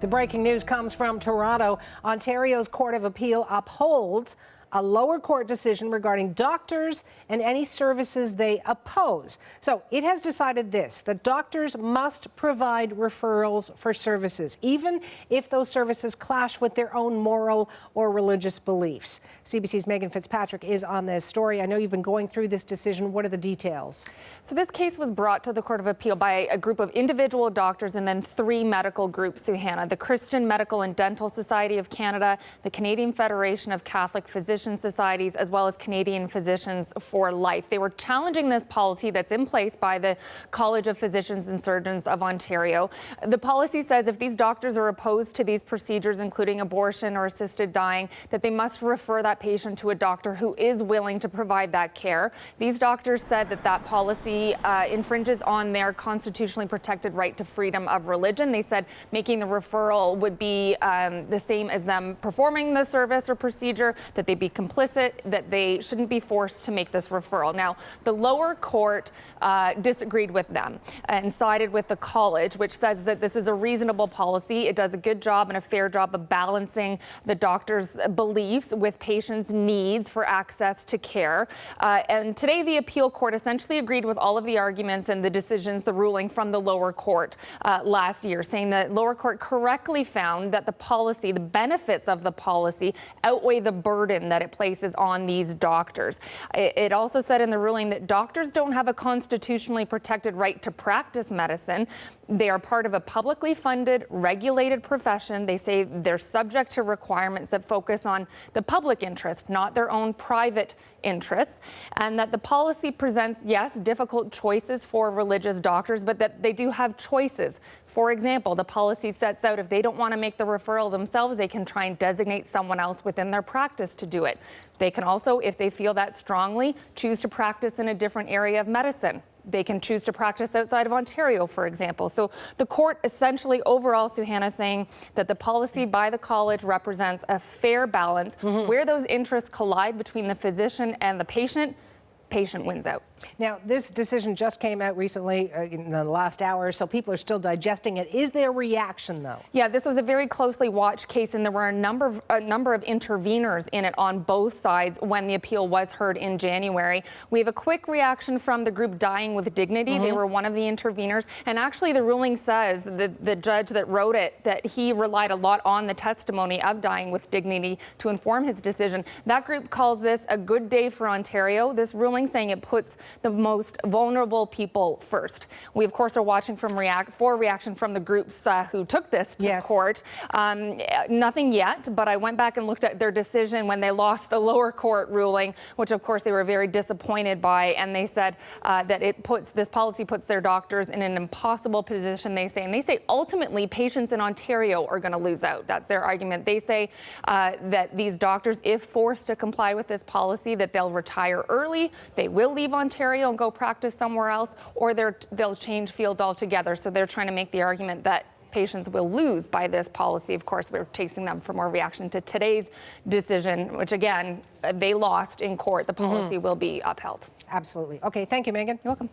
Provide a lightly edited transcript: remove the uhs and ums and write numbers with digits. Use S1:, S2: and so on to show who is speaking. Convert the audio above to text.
S1: The breaking news comes from Toronto. Ontario's Court of Appeal upholds a lower court decision regarding doctors and any services they oppose. So it has decided this, that doctors must provide referrals for services, even if those services clash with their own moral or religious beliefs. CBC's Megan Fitzpatrick is on this story. I know you've been going through this decision. What are the details?
S2: So this case was brought to the Court of Appeal by a group of individual doctors and then three medical groups, Suhana: the Christian Medical and Dental Society of Canada, the Canadian Federation of Catholic Physician Societies, as well as Canadian Physicians for Life. They were challenging this policy that's in place by the College of Physicians and Surgeons of Ontario. The policy says if these doctors are opposed to these procedures, including abortion or assisted dying, that they must refer that patient to a doctor who is willing to provide that care. These doctors said that that policy infringes on their constitutionally protected right to freedom of religion. They said making the referral would be the same as them performing the service or procedure, that they'd be complicit, that they shouldn't be forced to make this referral. Now, the lower court disagreed with them and sided with the college, which says that this is a reasonable policy. It does a good job and a fair job of balancing the doctor's beliefs with patients' needs for access to care. And today, the appeal court essentially agreed with all of the arguments and the decisions, the ruling from the lower court last year, saying that lower court correctly found that the policy, the benefits of the policy, outweigh the burden that it places on these doctors. It also said in the ruling that doctors don't have a constitutionally protected right to practice medicine. They are part of a publicly funded, regulated profession. They say they're subject to requirements that focus on the public interest, not their own private interests, and that the policy presents, yes, difficult choices for religious doctors, but that they do have choices. For example, the policy sets out if they don't want to make the referral themselves, they can try and designate someone else within their practice to do it. They can also, if they feel that strongly, choose to practice in a different area of medicine. They can choose to practice outside of Ontario, for example. So the court essentially overall, Suhana, saying that the policy by the college represents a fair balance. Where those interests collide between the physician and the patient wins out.
S1: Now, this decision just came out recently in the last hour, so people are still digesting it. Is there reaction, though?
S2: Yeah, this was a very closely watched case, and there were a number of interveners in it on both sides when the appeal was heard in January. We have a quick reaction from the group Dying with Dignity. They were one of the interveners, and actually the ruling says, the judge that wrote it, that he relied a lot on the testimony of Dying with Dignity to inform his decision. That group calls this a good day for Ontario. This ruling saying it puts the most vulnerable people first. We, of course, are watching for reaction from the groups who took this to court. Nothing yet, but I went back and looked at their decision when they lost the lower court ruling, which, of course, they were very disappointed by, and they said that this policy puts their doctors in an impossible position, they say. And they say ultimately patients in Ontario are going to lose out. That's their argument. They say that these doctors, if forced to comply with this policy, that they'll retire early, they will leave Ontario and go practice somewhere else, or they'll change fields altogether. So they're trying to make the argument that patients will lose by this policy. Of course, we're chasing them for more reaction to today's decision, which again, they lost in court. The policy will be upheld.
S1: Absolutely. Okay, thank you, Megan.
S2: You're welcome.